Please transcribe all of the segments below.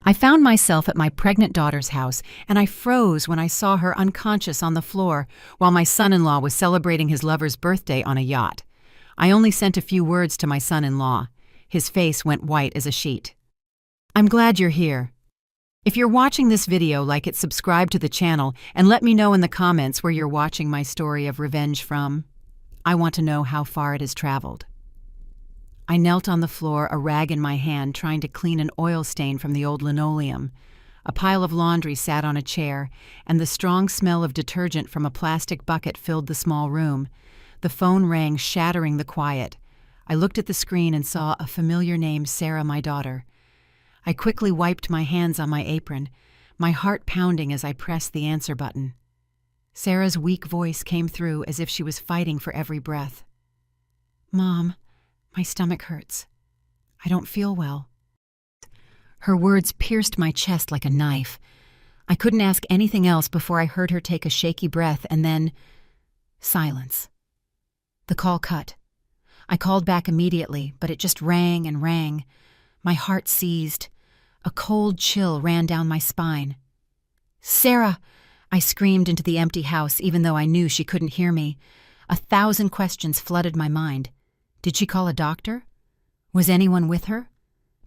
I found myself at my pregnant daughter's house, and I froze when I saw her unconscious on the floor while my son-in-law was celebrating his lover's birthday on a yacht. I only sent a few words to my son-in-law. His face went white as a sheet. "I'm glad you're here. If you're watching this video, like it, subscribe to the channel, and let me know in the comments where you're watching my story of revenge from. I want to know how far it has traveled." I knelt on the floor, a rag in my hand, trying to clean an oil stain from the old linoleum. A pile of laundry sat on a chair, and the strong smell of detergent from a plastic bucket filled the small room. The phone rang, shattering the quiet. I looked at the screen and saw a familiar name, Sarah, my daughter. I quickly wiped my hands on my apron, my heart pounding as I pressed the answer button. Sarah's weak voice came through as if she was fighting for every breath. "Mom, my stomach hurts. I don't feel well." Her words pierced my chest like a knife. I couldn't ask anything else before I heard her take a shaky breath, and then silence. The call cut. I called back immediately, but it just rang and rang. My heart seized. A cold chill ran down my spine. "Sarah!" I screamed into the empty house, even though I knew she couldn't hear me. 1,000 questions flooded my mind. Did she call a doctor? Was anyone with her?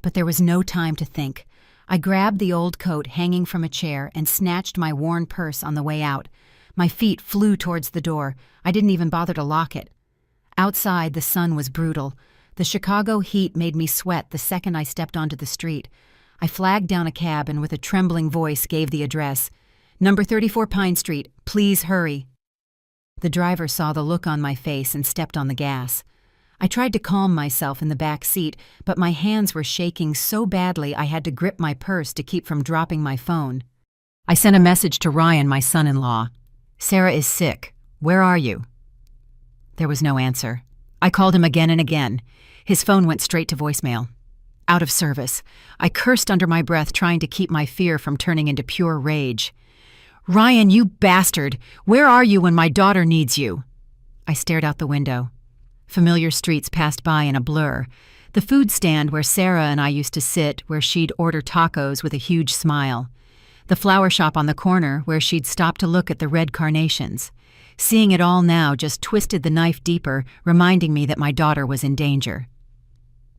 But there was no time to think. I grabbed the old coat hanging from a chair and snatched my worn purse on the way out. My feet flew towards the door. I didn't even bother to lock it. Outside, the sun was brutal. The Chicago heat made me sweat the second I stepped onto the street. I flagged down a cab and with a trembling voice gave the address. "Number 34 Pine Street. Please hurry." The driver saw the look on my face and stepped on the gas. I tried to calm myself in the back seat, but my hands were shaking so badly I had to grip my purse to keep from dropping my phone. I sent a message to Ryan, my son-in-law. "Sarah is sick. Where are you?" There was no answer. I called him again and again. His phone went straight to voicemail. Out of service. I cursed under my breath, trying to keep my fear from turning into pure rage. "Ryan, you bastard! Where are you when my daughter needs you?" I stared out the window. Familiar streets passed by in a blur. The food stand where Sarah and I used to sit, where she'd order tacos with a huge smile. The flower shop on the corner where she'd stop to look at the red carnations. Seeing it all now just twisted the knife deeper, reminding me that my daughter was in danger.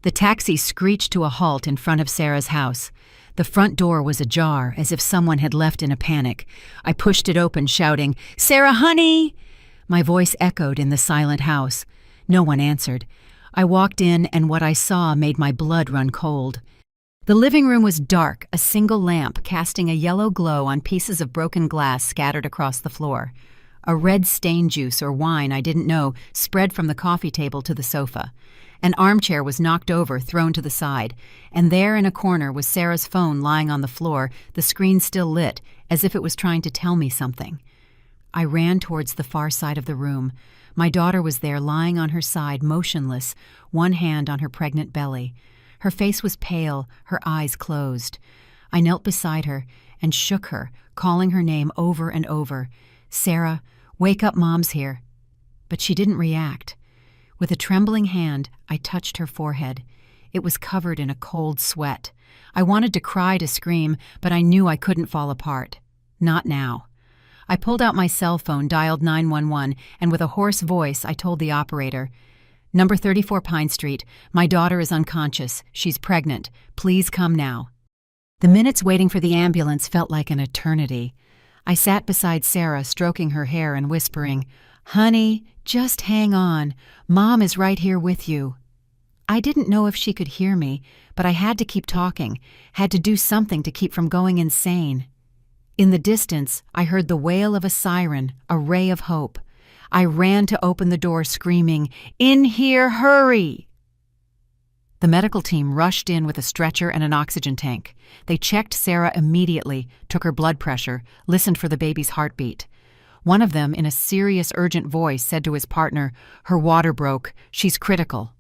The taxi screeched to a halt in front of Sarah's house. The front door was ajar, as if someone had left in a panic. I pushed it open, shouting, "Sarah, honey!" My voice echoed in the silent house. No one answered. I walked in, and what I saw made my blood run cold. The living room was dark, a single lamp casting a yellow glow on pieces of broken glass scattered across the floor. A red stain juice or wine I didn't know spread from the coffee table to the sofa. An armchair was knocked over, thrown to the side, and there in a corner was Sarah's phone lying on the floor, the screen still lit, as if it was trying to tell me something. I ran towards the far side of the room. My daughter was there, lying on her side, motionless, one hand on her pregnant belly. Her face was pale, her eyes closed. I knelt beside her and shook her, calling her name over and over. "Sarah, wake up, Mom's here." But she didn't react. With a trembling hand, I touched her forehead. It was covered in a cold sweat. I wanted to cry, to scream, but I knew I couldn't fall apart. Not now. I pulled out my cell phone, dialed 911, and with a hoarse voice, I told the operator, "Number 34 Pine Street. My daughter is unconscious. She's pregnant. Please come now." The minutes waiting for the ambulance felt like an eternity. I sat beside Sarah, stroking her hair and whispering, "Honey, just hang on. Mom is right here with you." I didn't know if she could hear me, but I had to keep talking, had to do something to keep from going insane. In the distance, I heard the wail of a siren, a ray of hope. I ran to open the door, screaming, "In here, hurry!" The medical team rushed in with a stretcher and an oxygen tank. They checked Sarah immediately, took her blood pressure, listened for the baby's heartbeat. One of them, in a serious, urgent voice, said to his partner, "Her water broke. She's critical."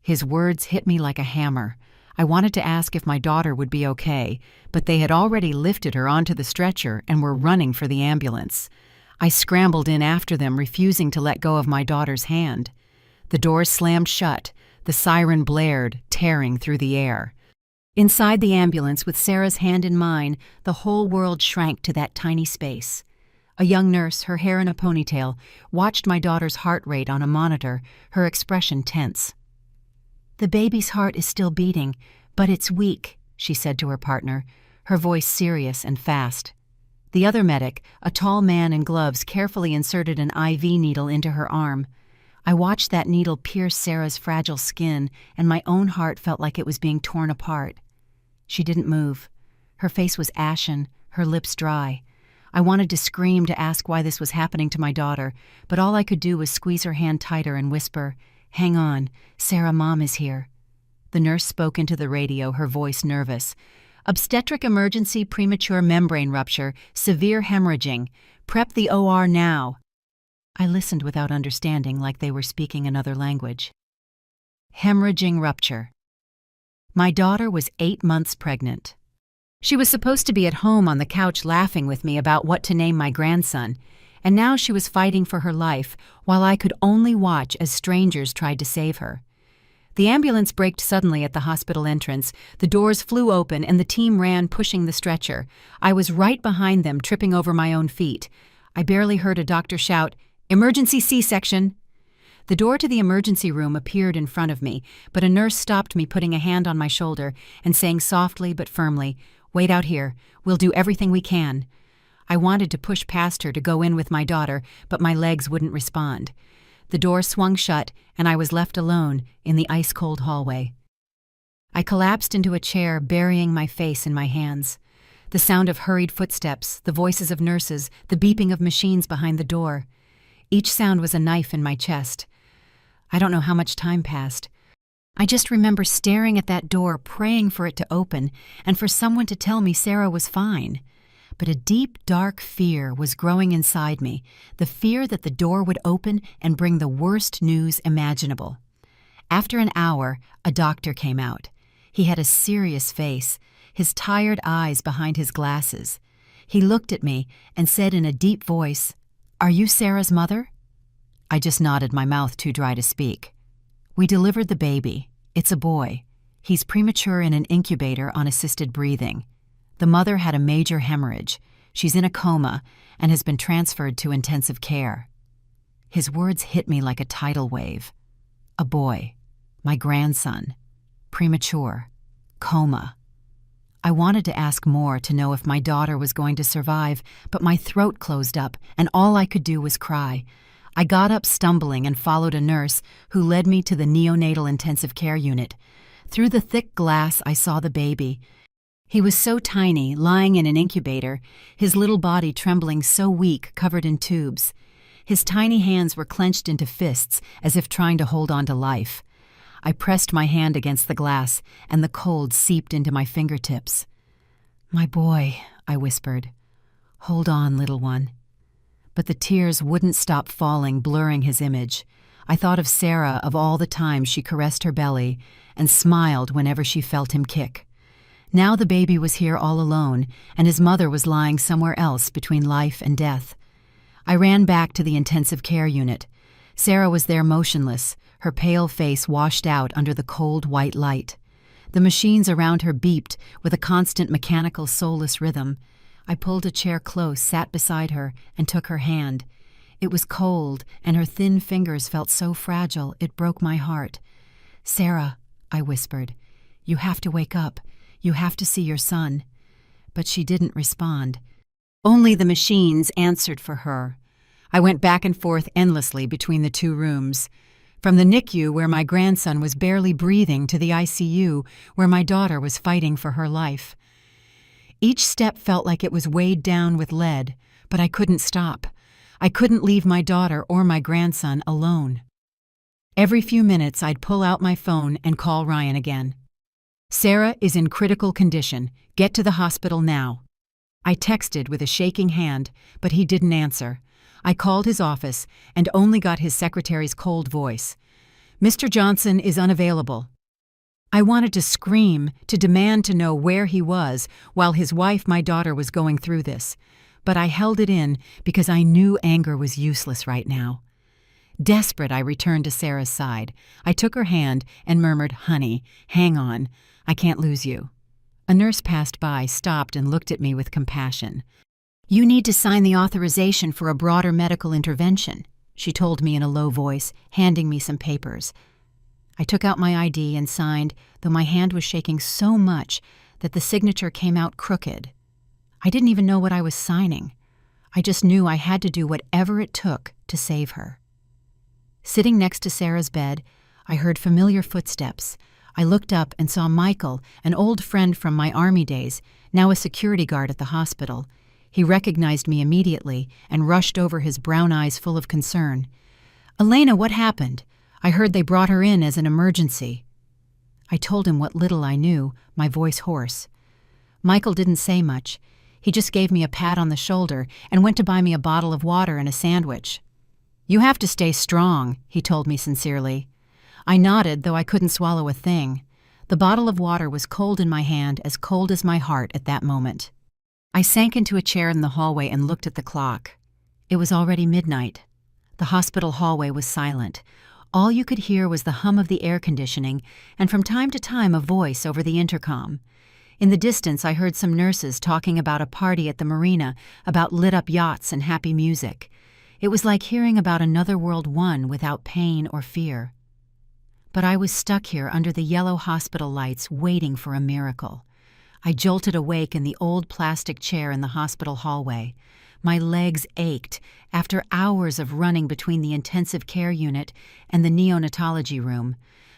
His words hit me like a hammer. I wanted to ask if my daughter would be okay, but they had already lifted her onto the stretcher and were running for the ambulance. I scrambled in after them, refusing to let go of my daughter's hand. The doors slammed shut. The siren blared, tearing through the air. Inside the ambulance, with Sarah's hand in mine, the whole world shrank to that tiny space. A young nurse, her hair in a ponytail, watched my daughter's heart rate on a monitor, her expression tense. "The baby's heart is still beating, but it's weak," she said to her partner, her voice serious and fast. The other medic, a tall man in gloves, carefully inserted an IV needle into her arm. I watched that needle pierce Sarah's fragile skin, and my own heart felt like it was being torn apart. She didn't move. Her face was ashen, her lips dry. I wanted to scream to ask why this was happening to my daughter, but all I could do was squeeze her hand tighter and whisper, "Hang on, Sarah, Mom is here." The nurse spoke into the radio, her voice nervous. "Obstetric emergency, premature membrane rupture, severe hemorrhaging. Prep the OR now." I listened without understanding, like they were speaking another language. Hemorrhaging rupture. My daughter was 8 months pregnant. She was supposed to be at home on the couch laughing with me about what to name my grandson, and now she was fighting for her life while I could only watch as strangers tried to save her. The ambulance braked suddenly at the hospital entrance. The doors flew open and the team ran, pushing the stretcher. I was right behind them, tripping over my own feet. I barely heard a doctor shout, "Emergency C-section!" The door to the emergency room appeared in front of me, but a nurse stopped me, putting a hand on my shoulder and saying softly but firmly, "Wait out here. We'll do everything we can." I wanted to push past her to go in with my daughter, but my legs wouldn't respond. The door swung shut, and I was left alone in the ice-cold hallway. I collapsed into a chair, burying my face in my hands. The sound of hurried footsteps, the voices of nurses, the beeping of machines behind the door. Each sound was a knife in my chest. I don't know how much time passed. I just remember staring at that door, praying for it to open, and for someone to tell me Sarah was fine. But a deep, dark fear was growing inside me, the fear that the door would open and bring the worst news imaginable. After an hour, a doctor came out. He had a serious face, his tired eyes behind his glasses. He looked at me and said in a deep voice, "Are you Sarah's mother?" I just nodded, my mouth too dry to speak. "We delivered the baby. It's a boy. He's premature in an incubator on assisted breathing. The mother had a major hemorrhage. She's in a coma and has been transferred to intensive care." His words hit me like a tidal wave. A boy. My grandson. Premature. Coma. I wanted to ask more, to know if my daughter was going to survive, but my throat closed up and all I could do was cry. I got up stumbling and followed a nurse who led me to the neonatal intensive care unit. Through the thick glass, I saw the baby. He was so tiny, lying in an incubator, his little body trembling, so weak, covered in tubes. His tiny hands were clenched into fists, as if trying to hold on to life. I pressed my hand against the glass, and the cold seeped into my fingertips. "My boy," I whispered. "Hold on, little one." But the tears wouldn't stop falling, blurring his image. I thought of Sarah, of all the times she caressed her belly and smiled whenever she felt him kick. Now the baby was here all alone, and his mother was lying somewhere else between life and death. I ran back to the intensive care unit. Sarah was there motionless, her pale face washed out under the cold white light. The machines around her beeped with a constant mechanical, soulless rhythm. I pulled a chair close, sat beside her, and took her hand. It was cold, and her thin fingers felt so fragile it broke my heart. "Sarah," I whispered, "you have to wake up. You have to see your son." But she didn't respond. Only the machines answered for her. I went back and forth endlessly between the two rooms. From the NICU, where my grandson was barely breathing, to the ICU, where my daughter was fighting for her life. Each step felt like it was weighed down with lead, but I couldn't stop. I couldn't leave my daughter or my grandson alone. Every few minutes, I'd pull out my phone and call Ryan again. "Sarah is in critical condition. Get to the hospital now." I texted with a shaking hand, but he didn't answer. I called his office and only got his secretary's cold voice. "Mr. Johnson is unavailable." I wanted to scream, to demand to know where he was while his wife, my daughter, was going through this. But I held it in because I knew anger was useless right now. Desperate, I returned to Sarah's side. I took her hand and murmured, "Honey, hang on. I can't lose you." A nurse passed by, stopped, and looked at me with compassion. "You need to sign the authorization for a broader medical intervention," she told me in a low voice, handing me some papers. I took out my ID and signed, though my hand was shaking so much that the signature came out crooked. I didn't even know what I was signing. I just knew I had to do whatever it took to save her. Sitting next to Sarah's bed, I heard familiar footsteps. I looked up and saw Michael, an old friend from my Army days, now a security guard at the hospital. He recognized me immediately and rushed over, his brown eyes full of concern. "Elena, what happened? I heard they brought her in as an emergency." I told him what little I knew, my voice hoarse. Michael didn't say much. He just gave me a pat on the shoulder and went to buy me a bottle of water and a sandwich. "You have to stay strong," he told me sincerely. I nodded, though I couldn't swallow a thing. The bottle of water was cold in my hand, as cold as my heart at that moment. I sank into a chair in the hallway and looked at the clock. It was already midnight. The hospital hallway was silent. All you could hear was the hum of the air conditioning, and from time to time a voice over the intercom. In the distance, I heard some nurses talking about a party at the marina, about lit-up yachts and happy music. It was like hearing about another world won without pain or fear. But I was stuck here under the yellow hospital lights, waiting for a miracle. I jolted awake in the old plastic chair in the hospital hallway. My legs ached after hours of running between the intensive care unit and the neonatology room.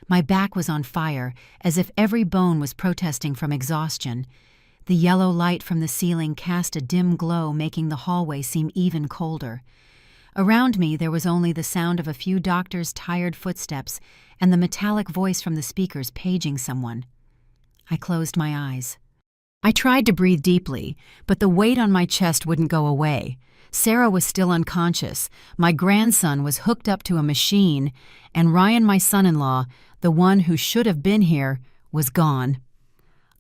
My back was on fire, as if every bone was protesting from exhaustion. The yellow light from the ceiling cast a dim glow, making the hallway seem even colder. Around me there was only the sound of a few doctors' tired footsteps and the metallic voice from the speakers paging someone. I closed my eyes. I tried to breathe deeply, but the weight on my chest wouldn't go away. Sarah was still unconscious, my grandson was hooked up to a machine, and Ryan, my son-in-law, the one who should have been here, was gone.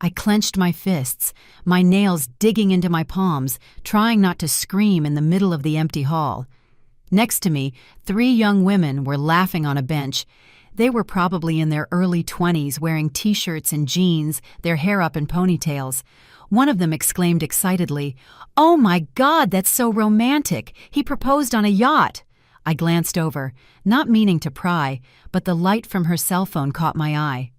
I clenched my fists, my nails digging into my palms, trying not to scream in the middle of the empty hall. Next to me, 3 young women were laughing on a bench. They were probably in their early 20s, wearing t-shirts and jeans, their hair up in ponytails. One of them exclaimed excitedly, "Oh my God, that's so romantic! He proposed on a yacht!" I glanced over, not meaning to pry, but the light from her cell phone caught my eye.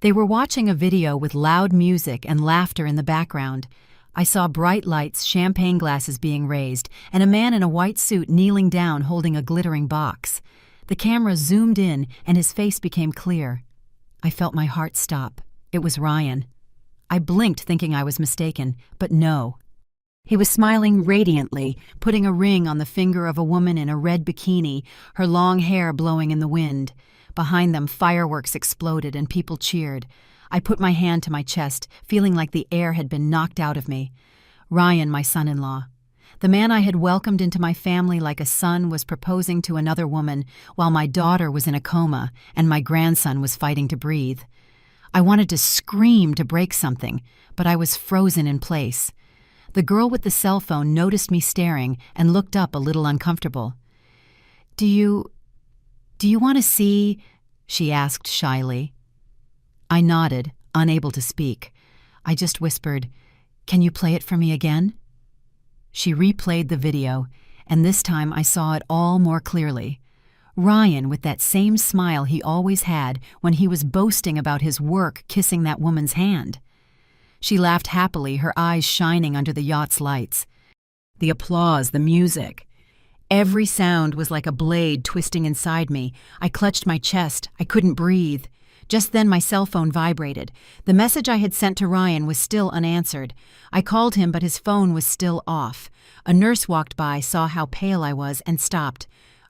They were watching a video with loud music and laughter in the background. I saw bright lights, champagne glasses being raised, and a man in a white suit kneeling down holding a glittering box. The camera zoomed in, and his face became clear. I felt my heart stop. It was Ryan. I blinked, thinking I was mistaken, but no. He was smiling radiantly, putting a ring on the finger of a woman in a red bikini, her long hair blowing in the wind. Behind them, fireworks exploded and people cheered. I put my hand to my chest, feeling like the air had been knocked out of me. Ryan, my son-in-law. The man I had welcomed into my family like a son, was proposing to another woman, while my daughter was in a coma and my grandson was fighting to breathe. I wanted to scream to break something, but I was frozen in place. The girl with the cell phone noticed me staring and looked up a little uncomfortable. Do you want to see?" she asked shyly. I nodded, unable to speak. I just whispered, "Can you play it for me again?" She replayed the video, and this time I saw it all more clearly. Ryan, with that same smile he always had when he was boasting about his work, kissing that woman's hand. She laughed happily, her eyes shining under the yacht's lights. The applause, the music. Every sound was like a blade twisting inside me. I clutched my chest. I couldn't breathe. Just then my cell phone vibrated. The message I had sent to Ryan was still unanswered. I called him, but his phone was still off. A nurse walked by, saw how pale I was, and stopped.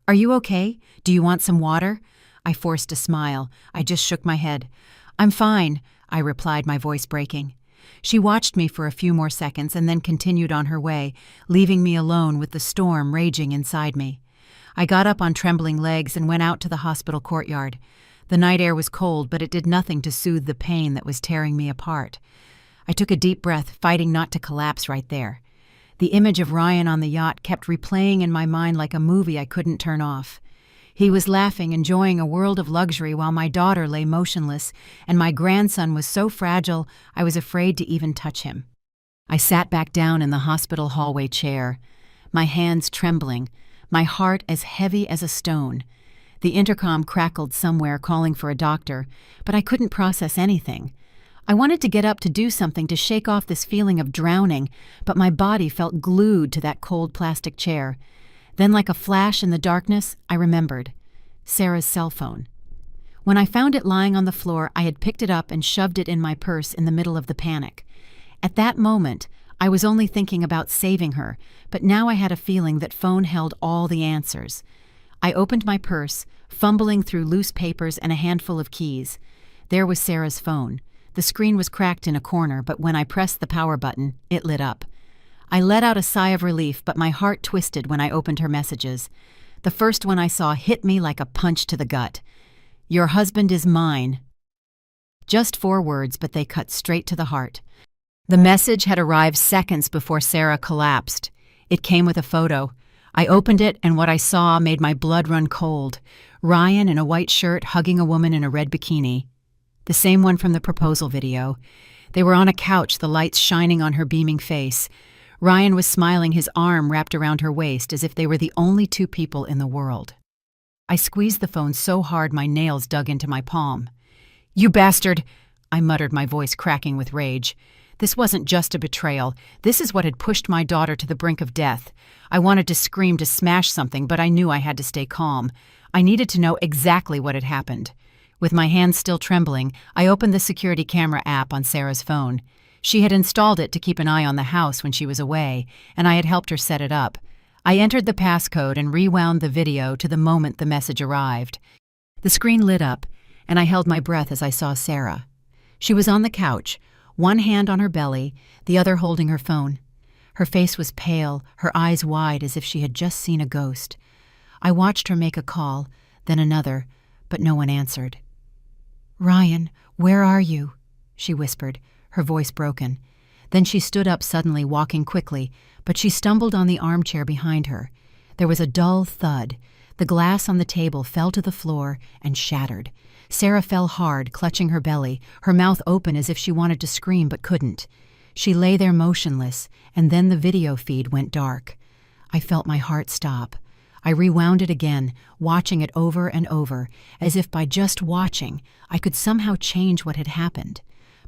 "Are you okay? Do you want some water?" I forced a smile. I just shook my head. "I'm fine," I replied, my voice breaking. She watched me for a few more seconds and then continued on her way, leaving me alone with the storm raging inside me. I got up on trembling legs and went out to the hospital courtyard. The night air was cold, but it did nothing to soothe the pain that was tearing me apart. I took a deep breath, fighting not to collapse right there. The image of Ryan on the yacht kept replaying in my mind like a movie I couldn't turn off. He was laughing, enjoying a world of luxury while my daughter lay motionless, and my grandson was so fragile I was afraid to even touch him. I sat back down in the hospital hallway chair, my hands trembling, my heart as heavy as a stone. The intercom crackled somewhere calling for a doctor, but I couldn't process anything. I wanted to get up to do something to shake off this feeling of drowning, but my body felt glued to that cold plastic chair. Then, like a flash in the darkness, I remembered. Sarah's cell phone. When I found it lying on the floor, I had picked it up and shoved it in my purse in the middle of the panic. At that moment, I was only thinking about saving her, but now I had a feeling that phone held all the answers. I opened my purse, fumbling through loose papers and a handful of keys. There was Sarah's phone. The screen was cracked in a corner, but when I pressed the power button, it lit up. I let out a sigh of relief, but my heart twisted when I opened her messages. The first one I saw hit me like a punch to the gut. "Your husband is mine." Just 4 words, but they cut straight to the heart. The message had arrived seconds before Sarah collapsed. It came with a photo. I opened it, and what I saw made my blood run cold. Ryan in a white shirt hugging a woman in a red bikini. The same one from the proposal video. They were on a couch, the lights shining on her beaming face. Ryan was smiling, his arm wrapped around her waist as if they were the only 2 people in the world. I squeezed the phone so hard my nails dug into my palm. "You bastard!" I muttered, my voice cracking with rage. This wasn't just a betrayal. This is what had pushed my daughter to the brink of death. I wanted to scream, to smash something, but I knew I had to stay calm. I needed to know exactly what had happened. With my hands still trembling, I opened the security camera app on Sarah's phone. She had installed it to keep an eye on the house when she was away, and I had helped her set it up. I entered the passcode and rewound the video to the moment the message arrived. The screen lit up, and I held my breath as I saw Sarah. She was on the couch, one hand on her belly, the other holding her phone. Her face was pale, her eyes wide as if she had just seen a ghost. I watched her make a call, then another, but no one answered. "Ryan, where are you?" she whispered, her voice broken. Then she stood up suddenly, walking quickly, but she stumbled on the armchair behind her. There was a dull thud. The glass on the table fell to the floor and shattered. Sarah fell hard, clutching her belly, her mouth open as if she wanted to scream but couldn't. She lay there motionless, and then the video feed went dark. I felt my heart stop. I rewound it again, watching it over and over, as if by just watching, I could somehow change what had happened.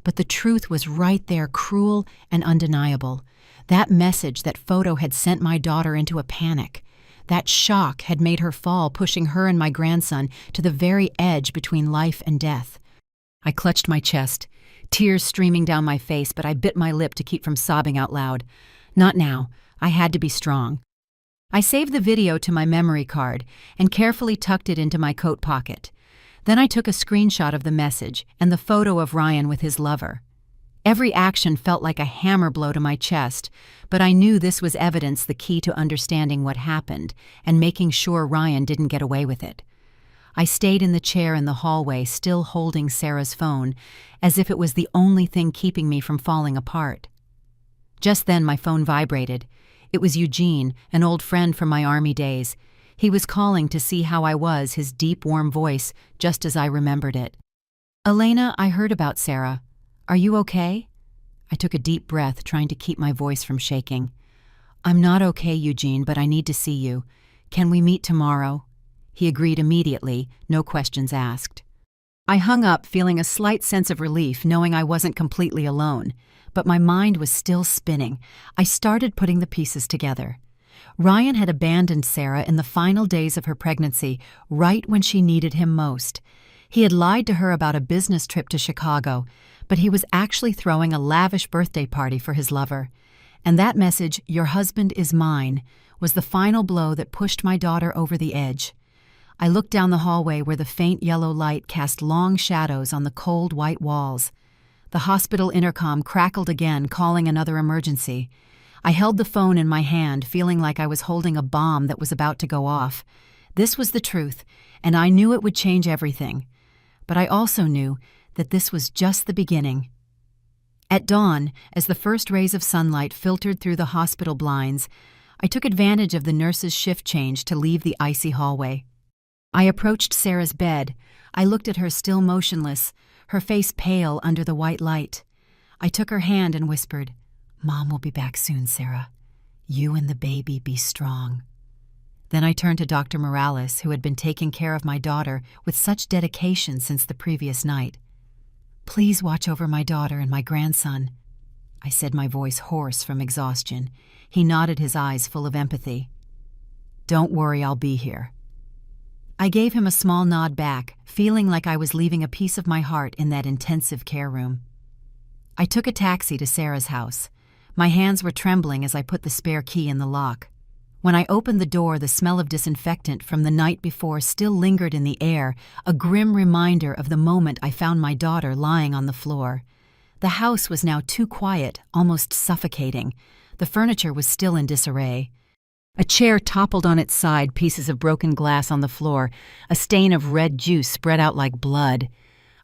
But the truth was right there, cruel and undeniable. That message, that photo had sent my daughter into a panic. That shock had made her fall, pushing her and my grandson to the very edge between life and death. I clutched my chest, tears streaming down my face, but I bit my lip to keep from sobbing out loud. Not now. I had to be strong. I saved the video to my memory card and carefully tucked it into my coat pocket. Then I took a screenshot of the message and the photo of Ryan with his lover. Every action felt like a hammer blow to my chest, but I knew this was evidence, the key to understanding what happened and making sure Ryan didn't get away with it. I stayed in the chair in the hallway, still holding Sarah's phone, as if it was the only thing keeping me from falling apart. Just then my phone vibrated. It was Eugene, an old friend from my army days. He was calling to see how I was, his deep, warm voice, just as I remembered it. "Elena, I heard about Sarah. Are you okay?" I took a deep breath, trying to keep my voice from shaking. "I'm not okay, Eugene, but I need to see you. Can we meet tomorrow?" He agreed immediately, no questions asked. I hung up, feeling a slight sense of relief, knowing I wasn't completely alone. But my mind was still spinning. I started putting the pieces together. Ryan had abandoned Sarah in the final days of her pregnancy, right when she needed him most. He had lied to her about a business trip to Chicago, but he was actually throwing a lavish birthday party for his lover. And that message, "Your husband is mine," was the final blow that pushed my daughter over the edge. I looked down the hallway where the faint yellow light cast long shadows on the cold white walls. The hospital intercom crackled again, calling another emergency. I held the phone in my hand, feeling like I was holding a bomb that was about to go off. This was the truth, and I knew it would change everything. But I also knew that this was just the beginning. At dawn, as the first rays of sunlight filtered through the hospital blinds, I took advantage of the nurse's shift change to leave the icy hallway. I approached Sarah's bed. I looked at her still motionless, her face pale under the white light. I took her hand and whispered, "Mom will be back soon, Sarah. You and the baby be strong." Then I turned to Dr. Morales, who had been taking care of my daughter with such dedication since the previous night. "Please watch over my daughter and my grandson," I said, my voice hoarse from exhaustion. He nodded, his eyes full of empathy. "Don't worry, I'll be here." I gave him a small nod back, feeling like I was leaving a piece of my heart in that intensive care room. I took a taxi to Sarah's house. My hands were trembling as I put the spare key in the lock. When I opened the door, the smell of disinfectant from the night before still lingered in the air, a grim reminder of the moment I found my daughter lying on the floor. The house was now too quiet, almost suffocating. The furniture was still in disarray. A chair toppled on its side, pieces of broken glass on the floor, a stain of red juice spread out like blood.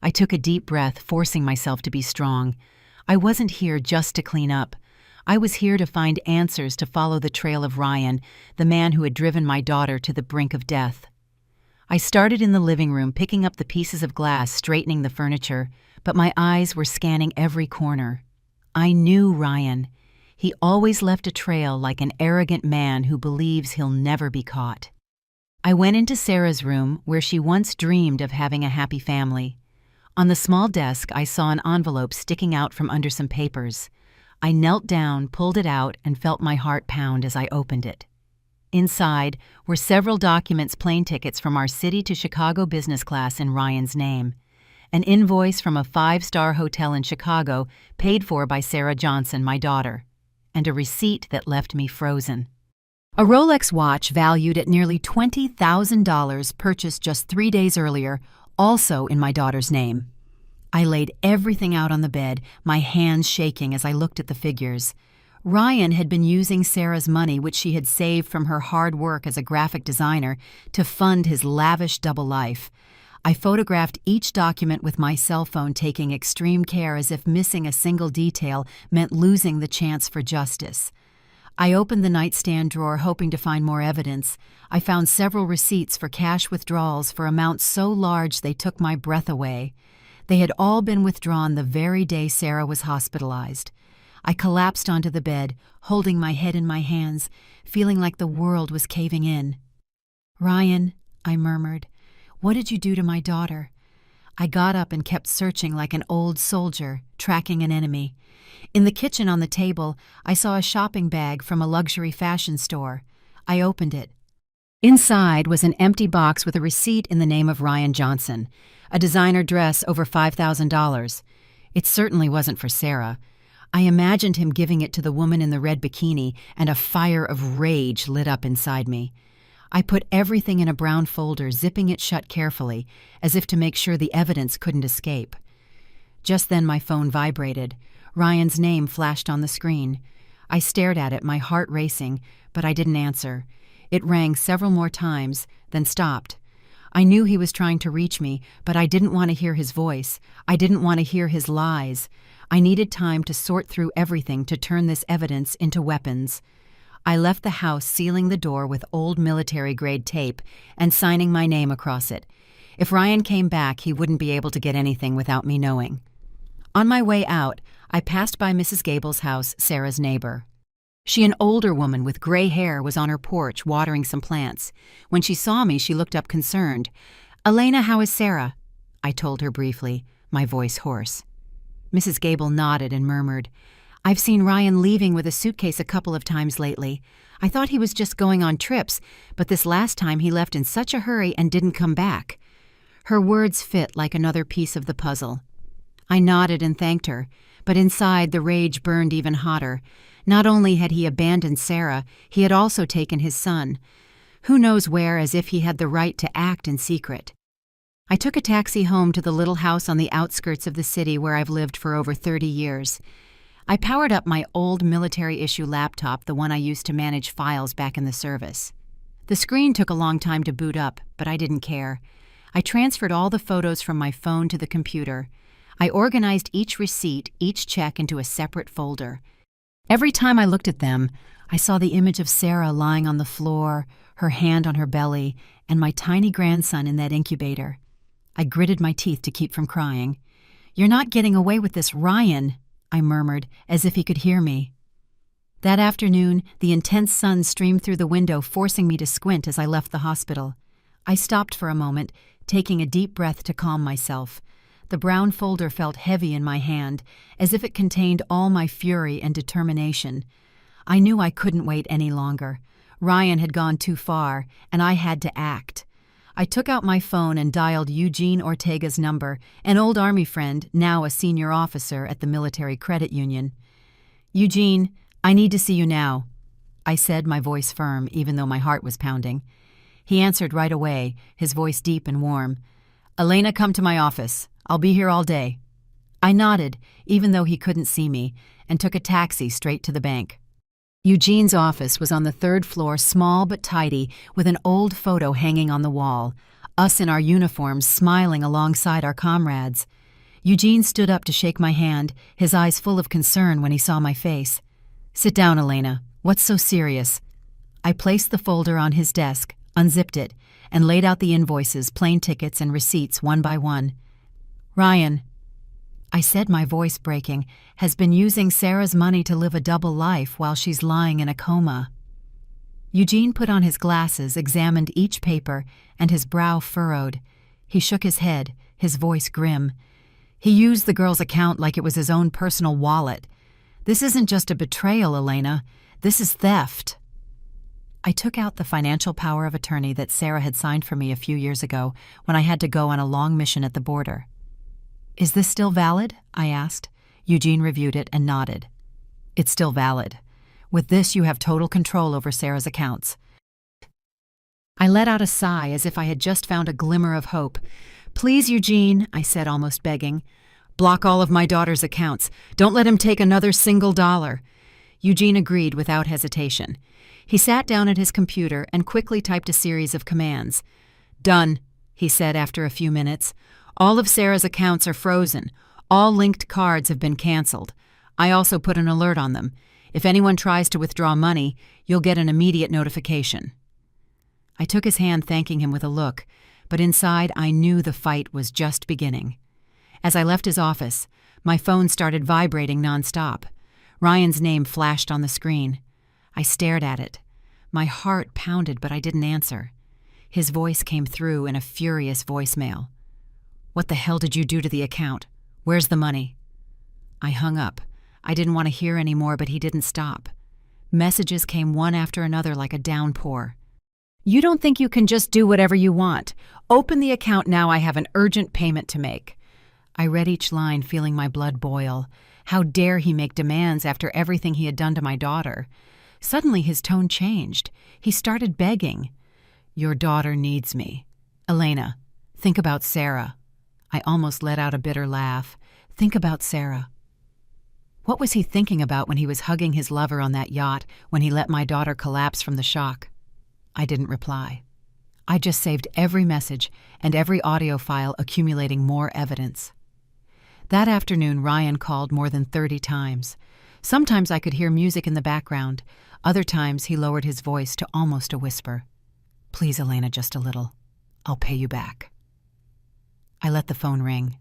I took a deep breath, forcing myself to be strong. I wasn't here just to clean up. I was here to find answers, to follow the trail of Ryan, the man who had driven my daughter to the brink of death. I started in the living room, picking up the pieces of glass, straightening the furniture, but my eyes were scanning every corner. I knew Ryan. He always left a trail, like an arrogant man who believes he'll never be caught. I went into Sarah's room, where she once dreamed of having a happy family. On the small desk, I saw an envelope sticking out from under some papers. I knelt down, pulled it out, and felt my heart pound as I opened it. Inside were several documents, plane tickets from our city to Chicago business class in Ryan's name, an invoice from a 5-star hotel in Chicago paid for by Sarah Johnson, my daughter, and a receipt that left me frozen. A Rolex watch valued at nearly $20,000, purchased just 3 days earlier, also in my daughter's name. I laid everything out on the bed, my hands shaking as I looked at the figures. Ryan had been using Sarah's money, which she had saved from her hard work as a graphic designer, to fund his lavish double life. I photographed each document with my cell phone, taking extreme care, as if missing a single detail meant losing the chance for justice. I opened the nightstand drawer, hoping to find more evidence. I found several receipts for cash withdrawals for amounts so large they took my breath away. They had all been withdrawn the very day Sarah was hospitalized. I collapsed onto the bed, holding my head in my hands, feeling like the world was caving in. "Ryan," I murmured, "what did you do to my daughter?" I got up and kept searching like an old soldier, tracking an enemy. In the kitchen on the table, I saw a shopping bag from a luxury fashion store. I opened it. Inside was an empty box with a receipt in the name of Ryan Johnson, a designer dress over $5,000. It certainly wasn't for Sarah. I imagined him giving it to the woman in the red bikini, and a fire of rage lit up inside me. I put everything in a brown folder, zipping it shut carefully, as if to make sure the evidence couldn't escape. Just then my phone vibrated. Ryan's name flashed on the screen. I stared at it, my heart racing, but I didn't answer. It rang several more times, then stopped. I knew he was trying to reach me, but I didn't want to hear his voice. I didn't want to hear his lies. I needed time to sort through everything, to turn this evidence into weapons. I left the house, sealing the door with old military-grade tape and signing my name across it. If Ryan came back, he wouldn't be able to get anything without me knowing. On my way out, I passed by Mrs. Gable's house, Sarah's neighbor. She, an older woman with gray hair, was on her porch watering some plants. When she saw me, she looked up concerned. "Elena, how is Sarah?" I told her briefly, my voice hoarse. Mrs. Gable nodded and murmured, "I've seen Ryan leaving with a suitcase a couple of times lately. I thought he was just going on trips, but this last time he left in such a hurry and didn't come back." Her words fit like another piece of the puzzle. I nodded and thanked her, but inside the rage burned even hotter. Not only had he abandoned Sarah, he had also taken his son. Who knows where, as if he had the right to act in secret. I took a taxi home to the little house on the outskirts of the city where I've lived for over 30 years. I powered up my old military-issue laptop, the one I used to manage files back in the service. The screen took a long time to boot up, but I didn't care. I transferred all the photos from my phone to the computer. I organized each receipt, each check into a separate folder. Every time I looked at them, I saw the image of Sarah lying on the floor, her hand on her belly, and my tiny grandson in that incubator. I gritted my teeth to keep from crying. "You're not getting away with this, Ryan," I murmured, as if he could hear me. That afternoon, the intense sun streamed through the window, forcing me to squint as I left the hospital. I stopped for a moment, taking a deep breath to calm myself. The brown folder felt heavy in my hand, as if it contained all my fury and determination. I knew I couldn't wait any longer. Ryan had gone too far, and I had to act. I took out my phone and dialed Eugene Ortega's number, an old Army friend, now a senior officer at the Military Credit Union. "Eugene, I need to see you now," I said, my voice firm, even though my heart was pounding. He answered right away, his voice deep and warm. "Elena, come to my office. I'll be here all day." I nodded, even though he couldn't see me, and took a taxi straight to the bank. Eugene's office was on the third floor, small but tidy, with an old photo hanging on the wall, us in our uniforms smiling alongside our comrades. Eugene stood up to shake my hand, his eyes full of concern when he saw my face. "Sit down, Elena. What's so serious?" I placed the folder on his desk, unzipped it, and laid out the invoices, plane tickets, and receipts one by one. "Ryan," I said, my voice breaking, "has been using Sarah's money to live a double life while she's lying in a coma." Eugene put on his glasses, examined each paper, and his brow furrowed. He shook his head, his voice grim. "He used the girl's account like it was his own personal wallet. This isn't just a betrayal, Elena. This is theft." I took out the financial power of attorney that Sarah had signed for me a few years ago when I had to go on a long mission at the border. "Is this still valid?" I asked. Eugene reviewed it and nodded. "It's still valid. With this, you have total control over Sarah's accounts." I let out a sigh as if I had just found a glimmer of hope. "Please, Eugene," I said, almost begging. "Block all of my daughter's accounts. Don't let him take another single dollar." Eugene agreed without hesitation. He sat down at his computer and quickly typed a series of commands. "Done," he said after a few minutes. "All of Sarah's accounts are frozen. All linked cards have been canceled. I also put an alert on them. If anyone tries to withdraw money, you'll get an immediate notification." I took his hand, thanking him with a look, but inside I knew the fight was just beginning. As I left his office, my phone started vibrating nonstop. Ryan's name flashed on the screen. I stared at it. My heart pounded, but I didn't answer. His voice came through in a furious voicemail. "What the hell did you do to the account? Where's the money?" I hung up. I didn't want to hear any more, but he didn't stop. Messages came one after another like a downpour. "You don't think you can just do whatever you want? Open the account now. I have an urgent payment to make." I read each line, feeling my blood boil. How dare he make demands after everything he had done to my daughter? Suddenly his tone changed. He started begging. "Your daughter needs me. Elena, think about Sarah." I almost let out a bitter laugh. Think about Sarah. What was he thinking about when he was hugging his lover on that yacht, when he let my daughter collapse from the shock? I didn't reply. I just saved every message and every audio file, accumulating more evidence. That afternoon, Ryan called more than 30 times. Sometimes I could hear music in the background. Other times he lowered his voice to almost a whisper. "Please, Elena, just a little. I'll pay you back." I let the phone ring.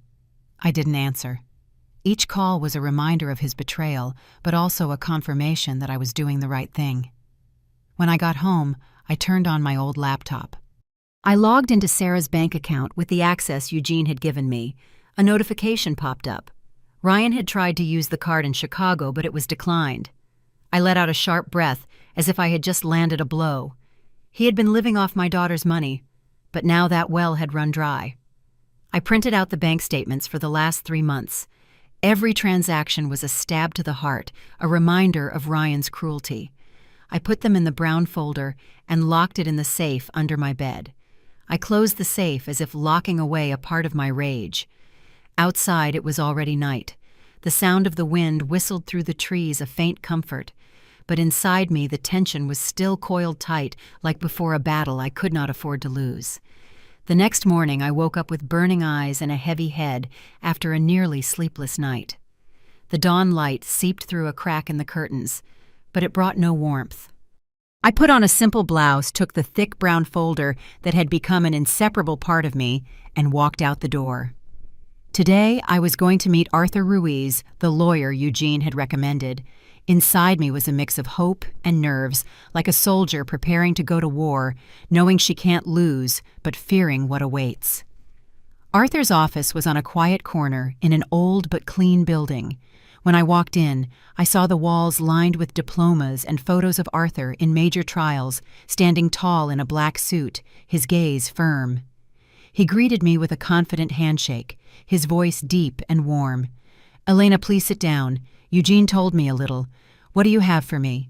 I didn't answer. Each call was a reminder of his betrayal, but also a confirmation that I was doing the right thing. When I got home, I turned on my old laptop. I logged into Sarah's bank account with the access Eugene had given me. A notification popped up. Ryan had tried to use the card in Chicago, but it was declined. I let out a sharp breath, as if I had just landed a blow. He had been living off my daughter's money, but now that well had run dry. I printed out the bank statements for the last 3 months. Every transaction was a stab to the heart, a reminder of Ryan's cruelty. I put them in the brown folder and locked it in the safe under my bed. I closed the safe as if locking away a part of my rage. Outside, it was already night. The sound of the wind whistled through the trees, a faint comfort. But inside me, the tension was still coiled tight, like before a battle I could not afford to lose. The next morning, I woke up with burning eyes and a heavy head after a nearly sleepless night. The dawn light seeped through a crack in the curtains, but it brought no warmth. I put on a simple blouse, took the thick brown folder that had become an inseparable part of me, and walked out the door. Today, I was going to meet Arthur Ruiz, the lawyer Eugene had recommended. Inside me was a mix of hope and nerves, like a soldier preparing to go to war, knowing she can't lose, but fearing what awaits. Arthur's office was on a quiet corner in an old but clean building. When I walked in, I saw the walls lined with diplomas and photos of Arthur in major trials, standing tall in a black suit, his gaze firm. He greeted me with a confident handshake, his voice deep and warm. "Elena, please sit down. Eugene told me a little. What do you have for me?"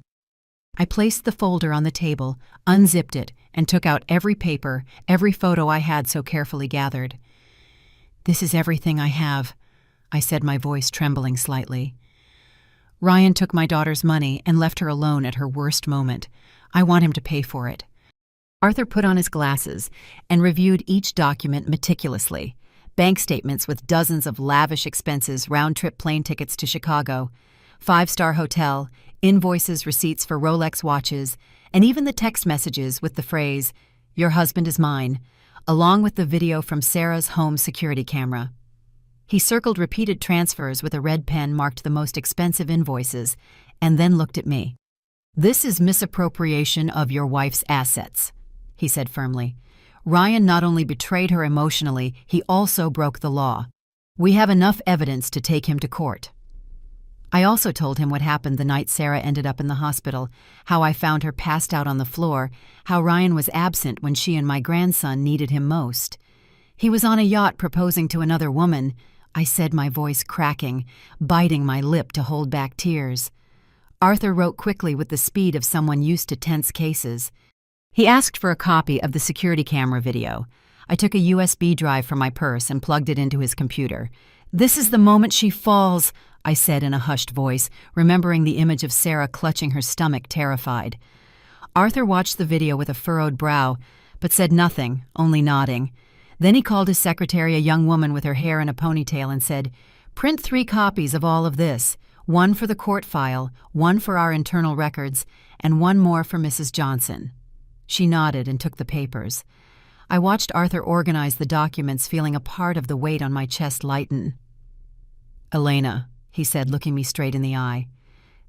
I placed the folder on the table, unzipped it, and took out every paper, every photo I had so carefully gathered. "This is everything I have," I said, my voice trembling slightly. "Ryan took my daughter's money and left her alone at her worst moment. I want him to pay for it." Arthur put on his glasses and reviewed each document meticulously. Bank statements with dozens of lavish expenses, round-trip plane tickets to Chicago, five-star hotel, invoices, receipts for Rolex watches, and even the text messages with the phrase, "Your husband is mine," along with the video from Sarah's home security camera. He circled repeated transfers with a red pen marked the most expensive invoices, and then looked at me. "This is misappropriation of your wife's assets," he said firmly. "Ryan not only betrayed her emotionally, he also broke the law. We have enough evidence to take him to court." I also told him what happened the night Sarah ended up in the hospital, how I found her passed out on the floor, how Ryan was absent when she and my grandson needed him most. "He was on a yacht proposing to another woman," I said, my voice cracking, biting my lip to hold back tears. Arthur wrote quickly with the speed of someone used to tense cases. He asked for a copy of the security camera video. I took a USB drive from my purse and plugged it into his computer. "This is the moment she falls," I said in a hushed voice, remembering the image of Sarah clutching her stomach, terrified. Arthur watched the video with a furrowed brow, but said nothing, only nodding. Then he called his secretary, a young woman with her hair in a ponytail, and said, "Print 3 copies of all of this, 1 for the court file, 1 for our internal records, and 1 more for Mrs. Johnson." She nodded and took the papers. I watched Arthur organize the documents, feeling a part of the weight on my chest lighten. "Elena," he said, looking me straight in the eye,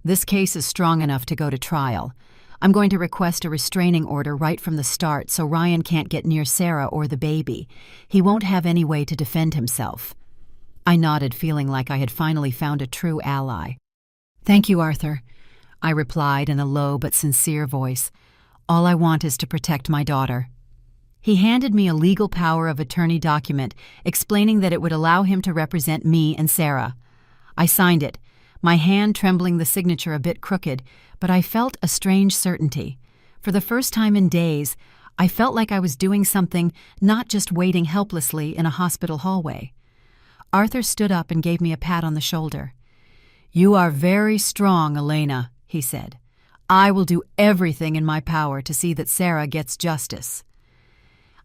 "this case is strong enough to go to trial. I'm going to request a restraining order right from the start so Ryan can't get near Sarah or the baby. He won't have any way to defend himself." I nodded, feeling like I had finally found a true ally. "Thank you, Arthur," I replied in a low but sincere voice. "All I want is to protect my daughter." He handed me a legal power of attorney document explaining that it would allow him to represent me and Sarah. I signed it, my hand trembling, the signature a bit crooked, but I felt a strange certainty. For the first time in days, I felt like I was doing something, not just waiting helplessly in a hospital hallway. Arthur stood up and gave me a pat on the shoulder. "You are very strong, Elena," he said. "I will do everything in my power to see that Sarah gets justice."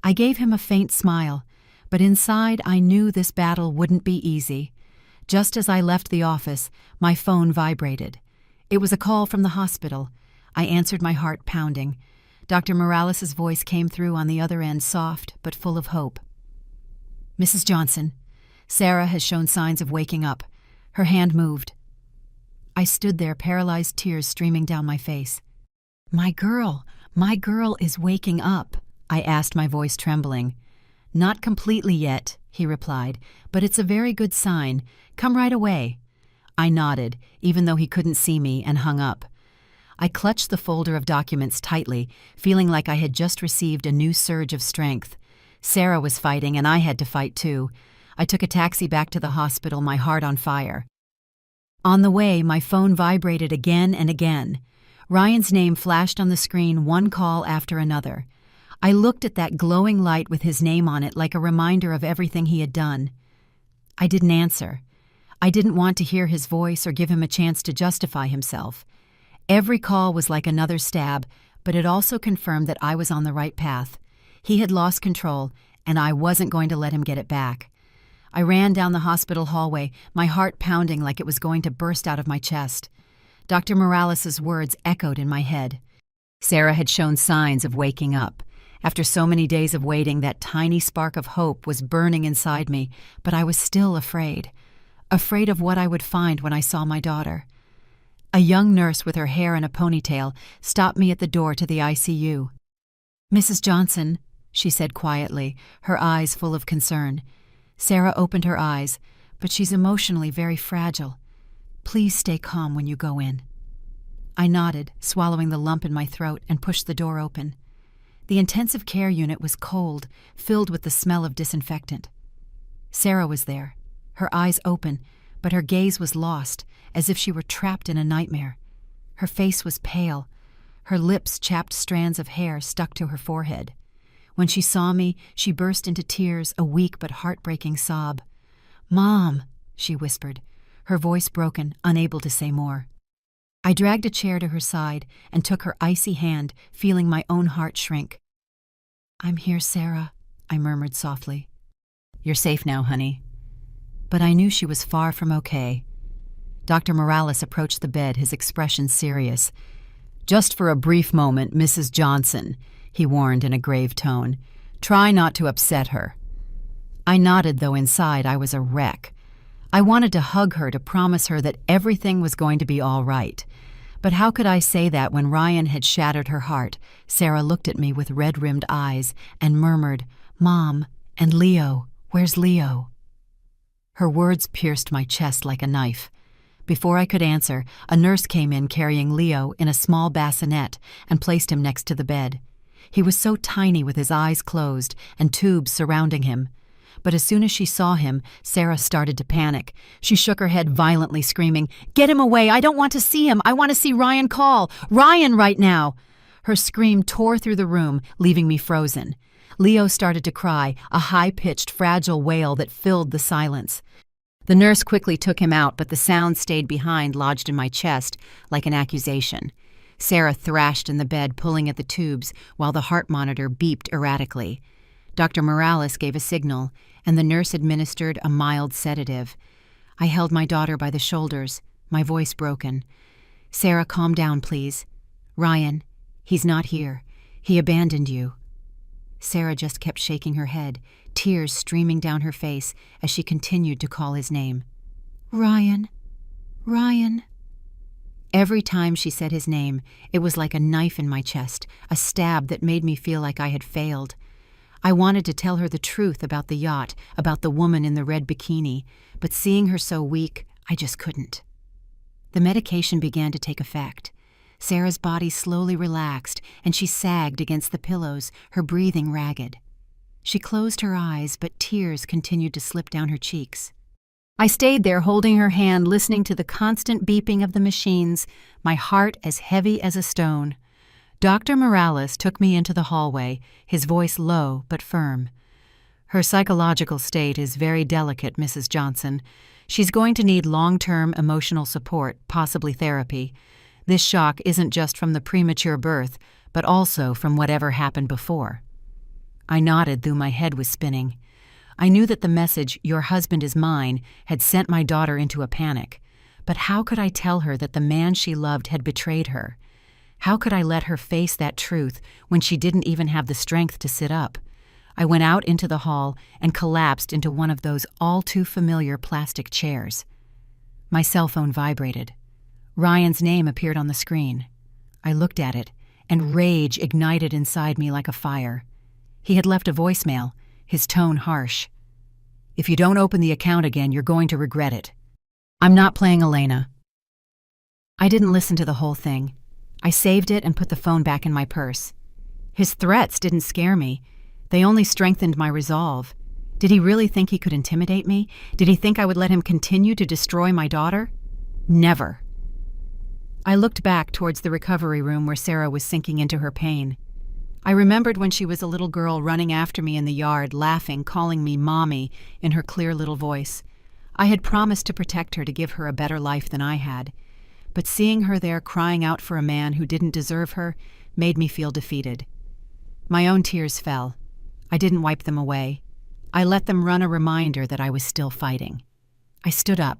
I gave him a faint smile, but inside I knew this battle wouldn't be easy. Just as I left the office, my phone vibrated. It was a call from the hospital. I answered, my heart pounding. Dr. Morales' voice came through on the other end, soft but full of hope. "Mrs. Johnson, Sarah has shown signs of waking up. Her hand moved." I stood there, paralyzed, tears streaming down my face. My girl is waking up," I asked, my voice trembling. "Not completely yet," he replied, "but it's a very good sign. Come right away." I nodded, even though he couldn't see me, and hung up. I clutched the folder of documents tightly, feeling like I had just received a new surge of strength. Sarah was fighting, and I had to fight too. I took a taxi back to the hospital, my heart on fire. On the way, my phone vibrated again and again. Ryan's name flashed on the screen, one call after another. I looked at that glowing light with his name on it like a reminder of everything he had done. I didn't answer. I didn't want to hear his voice or give him a chance to justify himself. Every call was like another stab, but it also confirmed that I was on the right path. He had lost control, and I wasn't going to let him get it back. I ran down the hospital hallway, my heart pounding like it was going to burst out of my chest. Dr. Morales' words echoed in my head. Sarah had shown signs of waking up. After so many days of waiting, that tiny spark of hope was burning inside me, but I was still afraid. Afraid of what I would find when I saw my daughter. A young nurse with her hair in a ponytail stopped me at the door to the ICU. "Mrs. Johnson," she said quietly, her eyes full of concern. Sarah opened her eyes, but she's emotionally very fragile. "Please stay calm when you go in." I nodded, swallowing the lump in my throat, and pushed the door open. The intensive care unit was cold, filled with the smell of disinfectant. Sarah was there, her eyes open, but her gaze was lost, as if she were trapped in a nightmare. Her face was pale. Her lips chapped strands of hair stuck to her forehead. When she saw me, she burst into tears, a weak but heartbreaking sob. "Mom," she whispered, her voice broken, unable to say more. I dragged a chair to her side and took her icy hand, feeling my own heart shrink. "I'm here, Sarah," I murmured softly. "You're safe now, honey." But I knew she was far from okay. Dr. Morales approached the bed, his expression serious. "Just for a brief moment, Mrs. Johnson," he warned in a grave tone. "Try not to upset her." I nodded, though inside I was a wreck. I wanted to hug her to promise her that everything was going to be all right. But how could I say that when Ryan had shattered her heart? Sarah looked at me with red-rimmed eyes and murmured, "Mom, and Leo, where's Leo?" Her words pierced my chest like a knife. Before I could answer, a nurse came in carrying Leo in a small bassinet and placed him next to the bed. He was so tiny with his eyes closed and tubes surrounding him. But as soon as she saw him, Sarah started to panic. She shook her head violently, screaming, "Get him away! I don't want to see him! I want to see Ryan call! Ryan right now!" Her scream tore through the room, leaving me frozen. Leo started to cry, a high-pitched, fragile wail that filled the silence. The nurse quickly took him out, but the sound stayed behind, lodged in my chest, like an accusation. Sarah thrashed in the bed, pulling at the tubes, while the heart monitor beeped erratically. Dr. Morales gave a signal, and the nurse administered a mild sedative. I held my daughter by the shoulders, my voice broken. "Sarah, calm down, please. Ryan, he's not here. He abandoned you." Sarah just kept shaking her head, tears streaming down her face as she continued to call his name. "Ryan, Ryan." Every time she said his name, it was like a knife in my chest, a stab that made me feel like I had failed. I wanted to tell her the truth about the yacht, about the woman in the red bikini, but seeing her so weak, I just couldn't. The medication began to take effect. Sarah's body slowly relaxed, and she sagged against the pillows, her breathing ragged. She closed her eyes, but tears continued to slip down her cheeks. I stayed there holding her hand, listening to the constant beeping of the machines, my heart as heavy as a stone. Dr. Morales took me into the hallway, his voice low but firm. "Her psychological state is very delicate, Mrs. Johnson. She's going to need long-term emotional support, possibly therapy. This shock isn't just from the premature birth, but also from whatever happened before." I nodded, though my head was spinning. I knew that the message, "Your husband is mine," had sent my daughter into a panic. But how could I tell her that the man she loved had betrayed her? How could I let her face that truth when she didn't even have the strength to sit up? I went out into the hall and collapsed into one of those all-too-familiar plastic chairs. My cell phone vibrated. Ryan's name appeared on the screen. I looked at it, and rage ignited inside me like a fire. He had left a voicemail, his tone harsh. "If you don't open the account again, you're going to regret it. I'm not playing Elena." I didn't listen to the whole thing. I saved it and put the phone back in my purse. His threats didn't scare me. They only strengthened my resolve. Did he really think he could intimidate me? Did he think I would let him continue to destroy my daughter? Never. I looked back towards the recovery room where Sarah was sinking into her pain. I remembered when she was a little girl running after me in the yard, laughing, calling me Mommy in her clear little voice. I had promised to protect her, to give her a better life than I had. But seeing her there crying out for a man who didn't deserve her made me feel defeated. My own tears fell. I didn't wipe them away. I let them run, a reminder that I was still fighting. I stood up.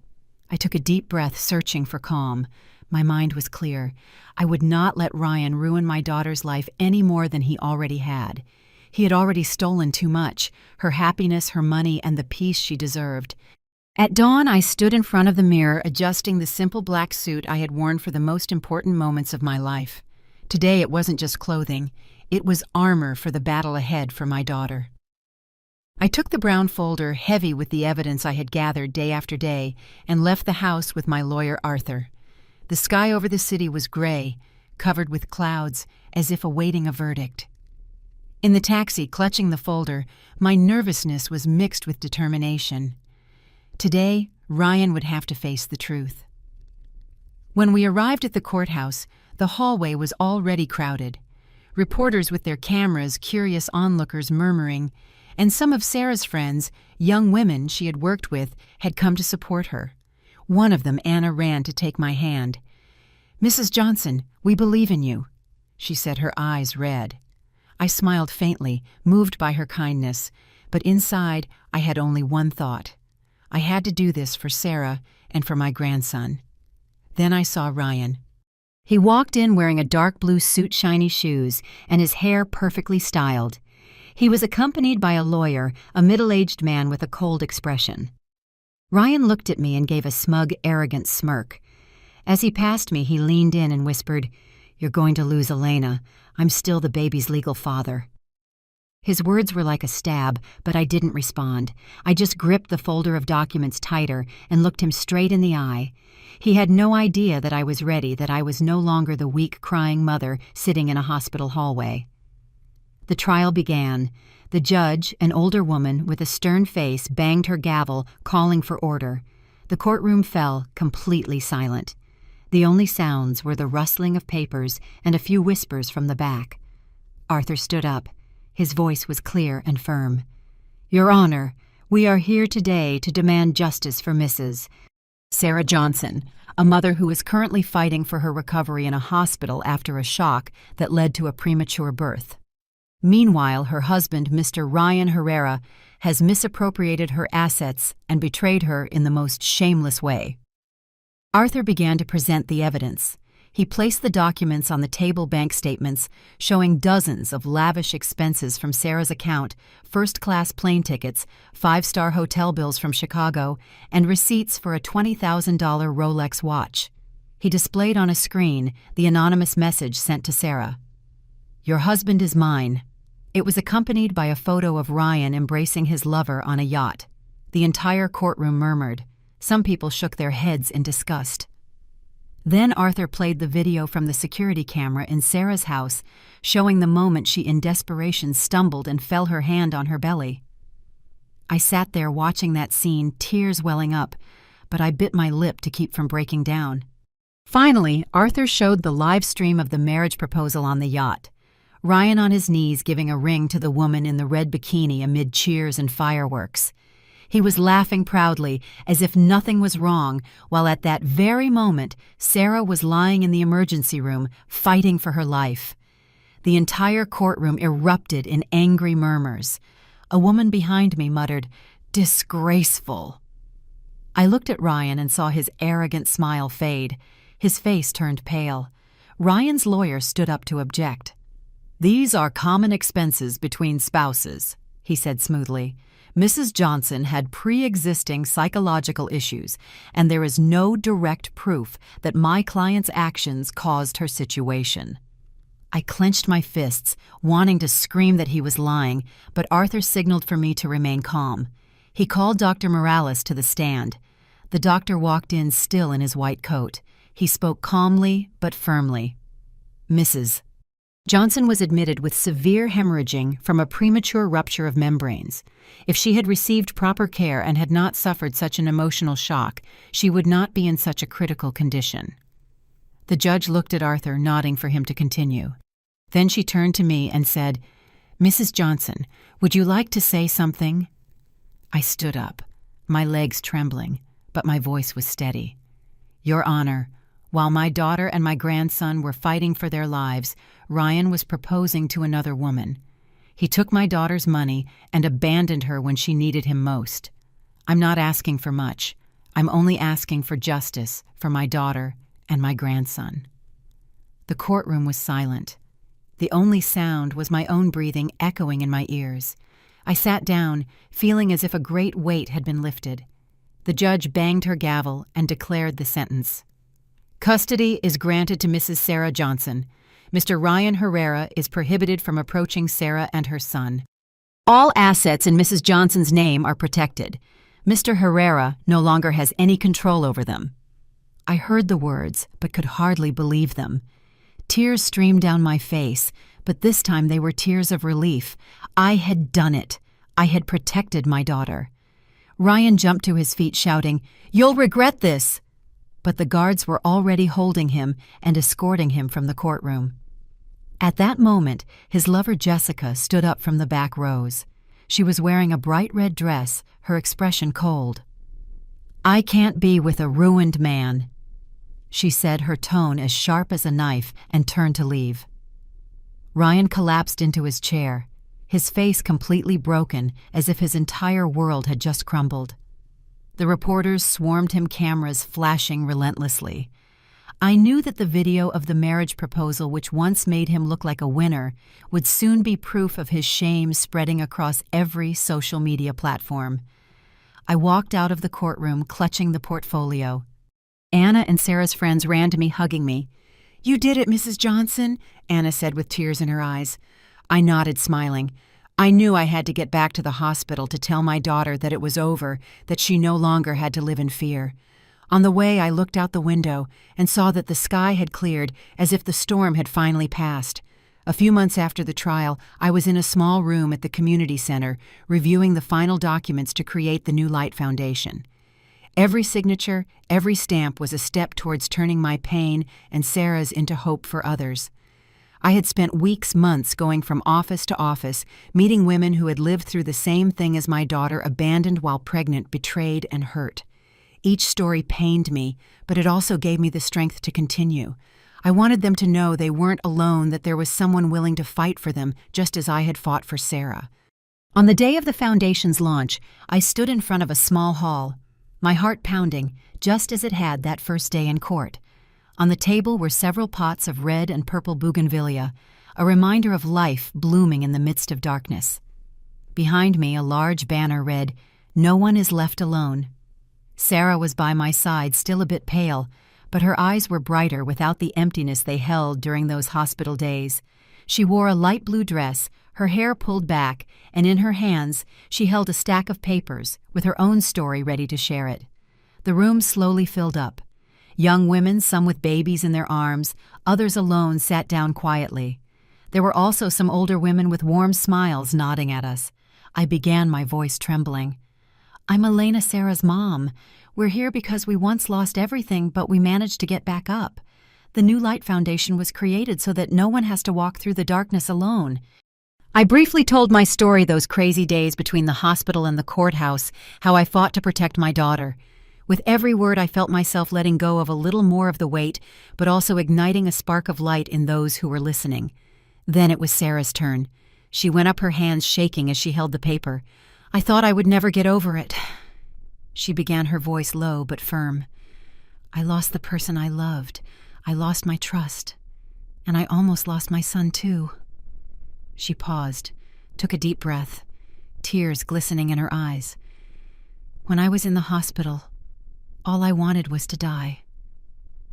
I took a deep breath, searching for calm, My mind was clear. I would not let Ryan ruin my daughter's life any more than he already had. He had already stolen too much, her happiness, her money, and the peace she deserved. At dawn, I stood in front of the mirror, adjusting the simple black suit I had worn for the most important moments of my life. Today, it wasn't just clothing. It was armor for the battle ahead for my daughter. I took the brown folder, heavy with the evidence I had gathered day after day, and left the house with my lawyer, Arthur. The sky over the city was gray, covered with clouds, as if awaiting a verdict. In the taxi, clutching the folder, my nervousness was mixed with determination. Today, Ryan would have to face the truth. When we arrived at the courthouse, the hallway was already crowded. Reporters with their cameras, curious onlookers murmuring, and some of Sarah's friends, young women she had worked with, had come to support her. One of them, Anna, ran to take my hand. "Mrs. Johnson, we believe in you," she said, her eyes red. I smiled faintly, moved by her kindness, but inside I had only one thought. I had to do this for Sarah and for my grandson. Then I saw Ryan. He walked in wearing a dark blue suit, shiny shoes, and his hair perfectly styled. He was accompanied by a lawyer, a middle-aged man with a cold expression. Ryan looked at me and gave a smug, arrogant smirk. As he passed me, he leaned in and whispered, "You're going to lose Elena. I'm still the baby's legal father." His words were like a stab, but I didn't respond. I just gripped the folder of documents tighter and looked him straight in the eye. He had no idea that I was ready, that I was no longer the weak, crying mother sitting in a hospital hallway. The trial began. The judge, an older woman with a stern face, banged her gavel, calling for order. The courtroom fell, completely silent. The only sounds were the rustling of papers and a few whispers from the back. Arthur stood up. His voice was clear and firm. "Your Honor, we are here today to demand justice for Mrs. Sarah Johnson, a mother who is currently fighting for her recovery in a hospital after a shock that led to a premature birth. Meanwhile, her husband, Mr. Ryan Herrera, has misappropriated her assets and betrayed her in the most shameless way." Arthur began to present the evidence. He placed the documents on the table, bank statements showing dozens of lavish expenses from Sarah's account, first-class plane tickets, 5-star hotel bills from Chicago, and receipts for a $20,000 Rolex watch. He displayed on a screen the anonymous message sent to Sarah. "Your husband is mine." It was accompanied by a photo of Ryan embracing his lover on a yacht. The entire courtroom murmured. Some people shook their heads in disgust. Then Arthur played the video from the security camera in Sarah's house, showing the moment she in desperation stumbled and fell her hand on her belly. I sat there watching that scene, tears welling up, but I bit my lip to keep from breaking down. Finally, Arthur showed the live stream of the marriage proposal on the yacht. Ryan on his knees giving a ring to the woman in the red bikini amid cheers and fireworks. He was laughing proudly, as if nothing was wrong, while at that very moment, Sarah was lying in the emergency room, fighting for her life. The entire courtroom erupted in angry murmurs. A woman behind me muttered, "Disgraceful." I looked at Ryan and saw his arrogant smile fade. His face turned pale. Ryan's lawyer stood up to object. "These are common expenses between spouses," he said smoothly. "Mrs. Johnson had pre-existing psychological issues, and there is no direct proof that my client's actions caused her situation." I clenched my fists, wanting to scream that he was lying, but Arthur signaled for me to remain calm. He called Dr. Morales to the stand. The doctor walked in still in his white coat. He spoke calmly but firmly. "Mrs. Johnson was admitted with severe hemorrhaging from a premature rupture of membranes. If she had received proper care and had not suffered such an emotional shock, she would not be in such a critical condition." The judge looked at Arthur, nodding for him to continue. Then she turned to me and said, "Mrs. Johnson, would you like to say something?" I stood up, my legs trembling, but my voice was steady. "Your Honor, while my daughter and my grandson were fighting for their lives, Ryan was proposing to another woman. He took my daughter's money and abandoned her when she needed him most. I'm not asking for much. I'm only asking for justice for my daughter and my grandson. The courtroom was silent. The only sound was my own breathing echoing in my ears. I sat down, feeling as if a great weight had been lifted. The judge banged her gavel and declared the sentence. Custody is granted to Mrs. Sarah Johnson. Mr. Ryan Herrera is prohibited from approaching Sarah and her son. All assets in Mrs. Johnson's name are protected. Mr. Herrera no longer has any control over them. I heard the words, but could hardly believe them. Tears streamed down my face, but this time they were tears of relief. I had done it. I had protected my daughter. Ryan jumped to his feet shouting, "You'll regret this!" But the guards were already holding him and escorting him from the courtroom. At that moment, his lover Jessica stood up from the back rows. She was wearing a bright red dress, her expression cold. "I can't be with a ruined man," she said, her tone as sharp as a knife, and turned to leave. Ryan collapsed into his chair, his face completely broken, as if his entire world had just crumbled. The reporters swarmed him, cameras flashing relentlessly. I knew that the video of the marriage proposal, which once made him look like a winner, would soon be proof of his shame spreading across every social media platform. I walked out of the courtroom, clutching the portfolio. Anna and Sarah's friends ran to me, hugging me. "You did it, Mrs. Johnson," Anna said with tears in her eyes. I nodded, smiling. I knew I had to get back to the hospital to tell my daughter that it was over, that she no longer had to live in fear. On the way, I looked out the window and saw that the sky had cleared, as if the storm had finally passed. A few months after the trial, I was in a small room at the community center, reviewing the final documents to create the New Light Foundation. Every signature, every stamp was a step towards turning my pain and Sarah's into hope for others. I had spent weeks, months going from office to office, meeting women who had lived through the same thing as my daughter, abandoned while pregnant, betrayed, and hurt. Each story pained me, but it also gave me the strength to continue. I wanted them to know they weren't alone, that there was someone willing to fight for them, just as I had fought for Sarah. On the day of the foundation's launch, I stood in front of a small hall, my heart pounding, just as it had that first day in court. On the table were several pots of red and purple bougainvillea, a reminder of life blooming in the midst of darkness. Behind me, a large banner read, "No one is left alone." Sarah was by my side, still a bit pale, but her eyes were brighter without the emptiness they held during those hospital days. She wore a light blue dress, her hair pulled back, and in her hands she held a stack of papers with her own story ready to share it. The room slowly filled up. Young women, some with babies in their arms, others alone, sat down quietly. There were also some older women with warm smiles nodding at us. I began, my voice trembling. "I'm Elena, Sarah's mom. We're here because we once lost everything, but we managed to get back up. The New Light Foundation was created so that no one has to walk through the darkness alone." I briefly told my story, those crazy days between the hospital and the courthouse, how I fought to protect my daughter. With every word, I felt myself letting go of a little more of the weight, but also igniting a spark of light in those who were listening. Then it was Sarah's turn. She went up, her hands shaking as she held the paper. "I thought I would never get over it." She began, her voice low but firm. "I lost the person I loved. I lost my trust. And I almost lost my son, too." She paused, took a deep breath, tears glistening in her eyes. "When I was in the hospital, all I wanted was to die.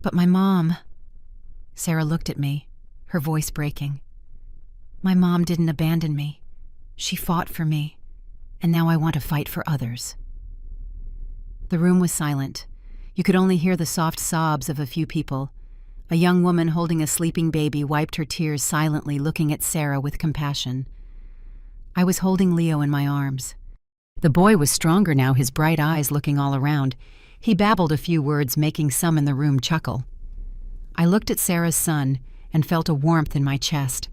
But my mom..." Sarah looked at me, her voice breaking. "My mom didn't abandon me. She fought for me, and now I want to fight for others." The room was silent. You could only hear the soft sobs of a few people. A young woman holding a sleeping baby wiped her tears silently, looking at Sarah with compassion. I was holding Leo in my arms. The boy was stronger now, his bright eyes looking all around. He babbled a few words, making some in the room chuckle. I looked at Sarah's son and felt a warmth in my chest.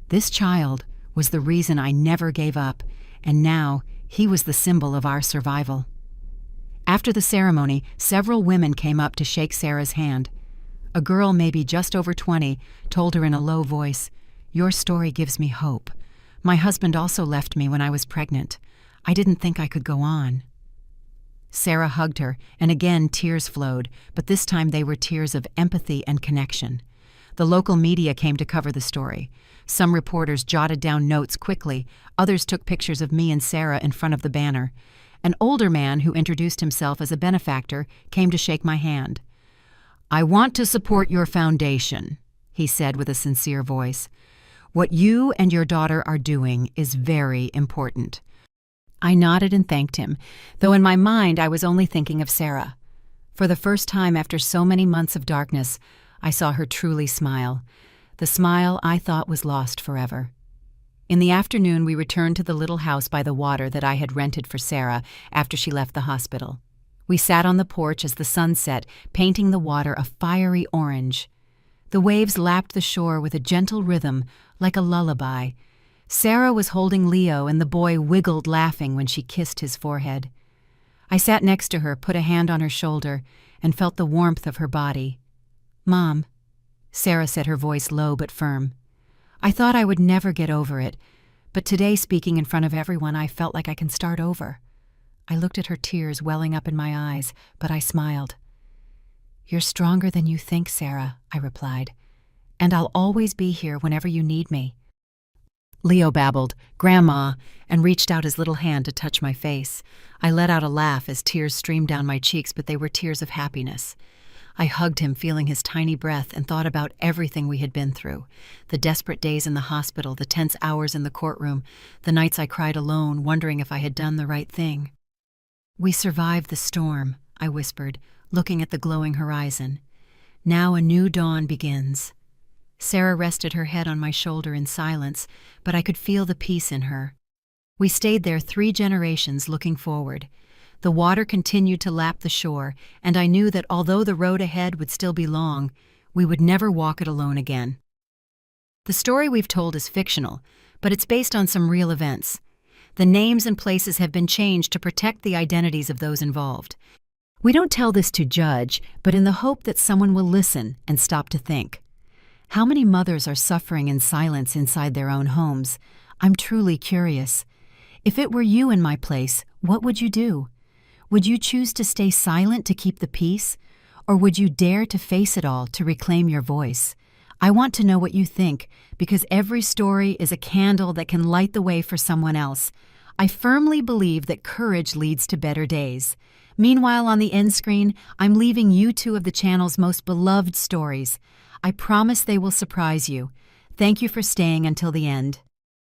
This child was the reason I never gave up, and now he was the symbol of our survival. After the ceremony, several women came up to shake Sarah's hand. A girl, maybe just over 20, told her in a low voice, "Your story gives me hope. My husband also left me when I was pregnant. I didn't think I could go on." Sarah hugged her, and again tears flowed, but this time they were tears of empathy and connection. The local media came to cover the story. Some reporters jotted down notes quickly, others took pictures of me and Sarah in front of the banner. An older man who introduced himself as a benefactor came to shake my hand. "I want to support your foundation," he said with a sincere voice. "What you and your daughter are doing is very important." I nodded and thanked him, though in my mind I was only thinking of Sarah. For the first time after so many months of darkness, I saw her truly smile, the smile I thought was lost forever. In the afternoon, we returned to the little house by the water that I had rented for Sarah after she left the hospital. We sat on the porch as the sun set, painting the water a fiery orange. The waves lapped the shore with a gentle rhythm, like a lullaby. Sarah was holding Leo, and the boy wiggled laughing when she kissed his forehead. I sat next to her, put a hand on her shoulder, and felt the warmth of her body. "Mom," Sarah said, her voice low but firm. I thought I would never get over it, but today, speaking in front of everyone, I felt like I can start over. I looked at her, tears welling up in my eyes, but I smiled. "You're stronger than you think, Sarah," I replied, "and I'll always be here whenever you need me." Leo babbled, "Grandma," and reached out his little hand to touch my face. I let out a laugh as tears streamed down my cheeks, but they were tears of happiness. I hugged him, feeling his tiny breath, and thought about everything we had been through. The desperate days in the hospital, the tense hours in the courtroom, the nights I cried alone, wondering if I had done the right thing. "We survived the storm," I whispered, looking at the glowing horizon. "Now a new dawn begins." Sarah rested her head on my shoulder in silence, but I could feel the peace in her. We stayed there 3 generations looking forward. The water continued to lap the shore, and I knew that although the road ahead would still be long, we would never walk it alone again. The story we've told is fictional, but it's based on some real events. The names and places have been changed to protect the identities of those involved. We don't tell this to judge, but in the hope that someone will listen and stop to think. How many mothers are suffering in silence inside their own homes? I'm truly curious. If it were you in my place, what would you do? Would you choose to stay silent to keep the peace? Or would you dare to face it all to reclaim your voice? I want to know what you think, because every story is a candle that can light the way for someone else. I firmly believe that courage leads to better days. Meanwhile, on the end screen, I'm leaving you 2 of the channel's most beloved stories. I promise they will surprise you. Thank you for staying until the end.